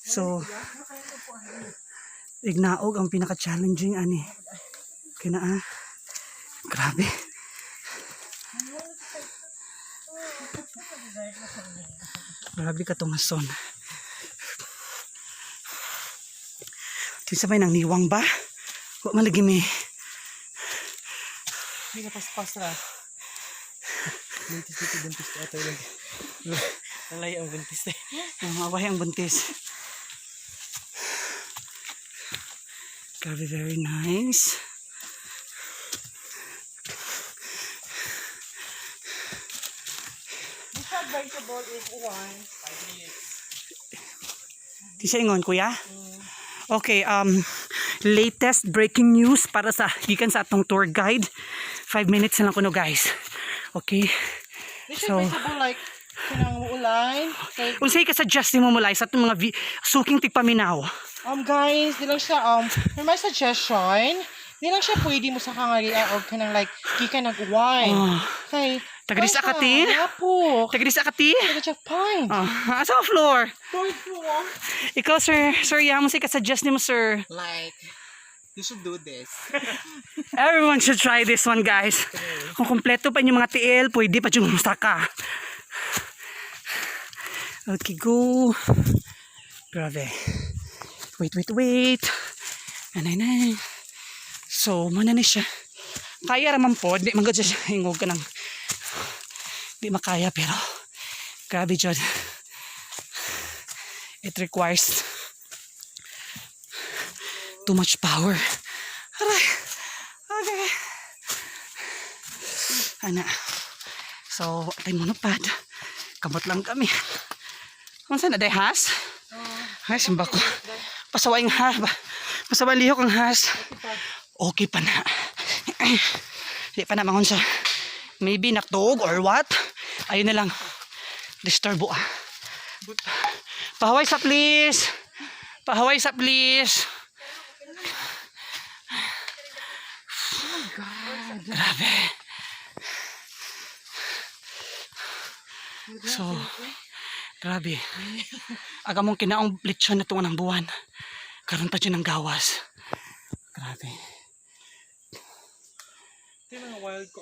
So, ignaog ang pinaka-challenging ani. Kina grabe. Grabe ka tumason. Sabay nang niwang ba? Huwag malagi may. Hindi ka pas-pas ra. Buntis dito, buntis dito. Ito lang. Alay ang buntis eh. Maway ang buntis. Grabe, very nice. This vegetable is 5 minutes. Di sa ingon, kuya? Okay, latest breaking news para sa gikan sa atong tour guide. 5 minutes na lang kuno, guys. Okay. This so, vegetable like kinang ulay. Unsay ka suggest mo mulay sa atong mga suking tigpaminaw? Guys, di lang siya may suggestion. Di lang siya pwede mo sa kangarian o kanang like gikan nag-wine. Okay. Tagadis akati? Yapo. Tagadis akati? Tagadis pine. Asa ang floor? Third floor. Ikaw, sir, mo say ka suggest nimo, sir. Like, you should do this. Everyone should try this one, guys. Kung kompleto pa yung mga TL, pwede pa yung mustaka. Okay, go. Grabe. Wait. Anay. So, mana na siya. Kaya raman po, di magod siya hingog ka ng di makaya, pero grabe dyan. It requires too much power. Aray. Okay. Ana. So, tayo monopad. Kamot lang kami. Kung saan na day has? Ay, simba ko. Pasaway ang has. Pasaway lihok ang has. Okay pa na. Hindi pa na mangon siya. Maybe naktuog or what? Ayun na lang. Disturbo Pahaway sa please. Pahaway sa please. Oh my God. Grabe. So, grabe. Aga mong kinaong lechon na tungan ng buwan. Karoon pa dyan ng gawas. Grabe. Ito yung mga wild ko